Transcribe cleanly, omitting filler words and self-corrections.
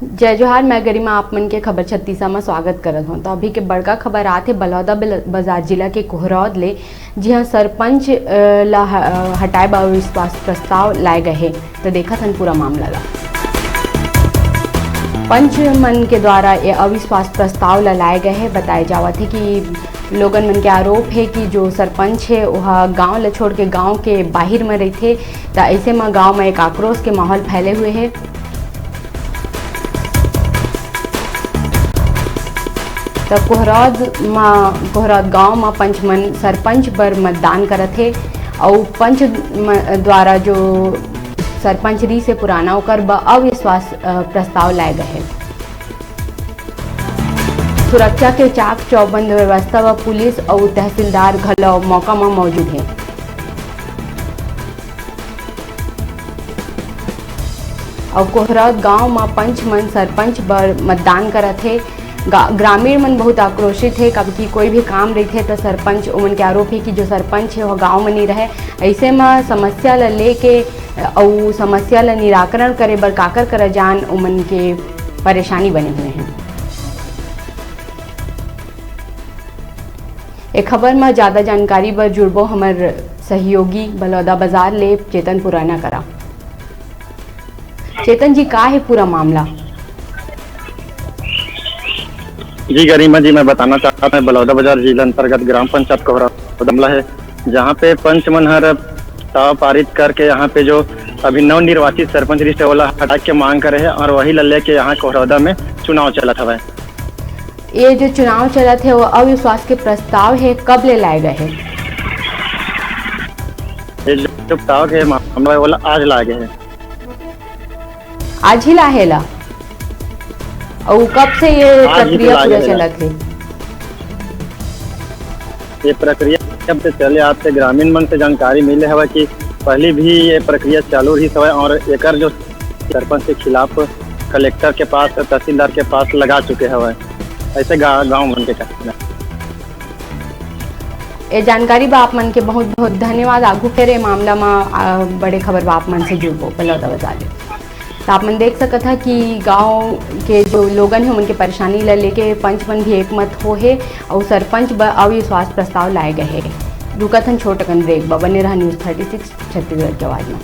जय जोहार, मैं गरिमा आप मन के खबर 36 में स्वागत करत हूँ। तो अभी के बड़का खबर आते बलौदा बाजार जिला के कोहरौद ले, जिहाँ सरपंच ला हटाए बर अविश्वास प्रस्ताव लाए गए हैं। तो देखा था पूरा मामला ला पंच मन के द्वारा ये अविश्वास प्रस्ताव ला लाए गए हैं। बताया जावत है कि लोगन मन के आरोप है कि जो सरपंच है वह गांव ला छोड़ के गांव के बाहर में रहते। तो ऐसे में गांव में एक आक्रोश के माहौल फैले हुए है। तो कोहरौद गांव में पंच मन सरपंच पर मतदान करत है और पंच द्वारा जो सरपंच री से पुराना होकर अविश्वास प्रस्ताव लाए गए हैं। सुरक्षा के चाक चौबंद व्यवस्था व पुलिस और तहसीलदार घलो मौका में मौजूद है। और कोहरौद गांव में पंच मन सरपंच पर मतदान करत है। ग्रामीण मन बहुत आक्रोशित है, कभी कोई भी काम रहते तो सरपंच उमन के आरोप है कि जो सरपंच है वह गांव में नहीं रहे। ऐसे में समस्या ला लेके और समस्या ला निराकरण करे बर काकर कर जान उमन के परेशानी बने हुए हैं। एक खबर में ज़्यादा जानकारी बर जुड़बो हमार सहयोगी बलौदा बाजार ले चेतन पुराना करा। चेतन जी, का है पूरा मामला? जी गरिमा जी, मैं बताना चाहता हूँ बलौदा बाजार जिला अंतर्गत ग्राम पंचायत कोहरौद मामला है, जहाँ पे पंच मन हर दाव पारित करके यहाँ पे जो अभी नव निर्वाचित सरपंच लिस्ट वाला हटा के मांग करे है और वही लल्ले के यहाँ कोहरौदा में चुनाव चला था। ये जो चुनाव चला थे वो अविश्वास के प्रस्ताव है, कब ले लाए गए हैं? ये जो प्रस्ताव के मामला वाला आज लाए गए हैं। आज ही लाहेला? और कब से ये प्रक्रिया पूरा चला थी? ये प्रक्रिया कब से चले आते ग्रामीण मन से जानकारी मिले है कि पहले भी ये प्रक्रिया चालू रही है और एक जो सरपंच के खिलाफ कलेक्टर के पास तहसीलदार के पास लगा चुके हैं। ऐसे गांव मन के ये जानकारी बाप मन के बहुत बहुत धन्यवाद। आगू फेरे मामला में बड़े खबर बाप मन से जुड़बो बलौदा बाजार। तो आप मन देख सकत है कि गांव के जो लोगन है उनके परेशानी ला लेके पंच मन भी एक मत हो है और सरपंच ब अविश्वास प्रस्ताव लाए गए हैं। रुकत हन छोटकन ब्रेक बने रहा न्यूज़ 36 छत्तीसगढ़ के आवाज़ में।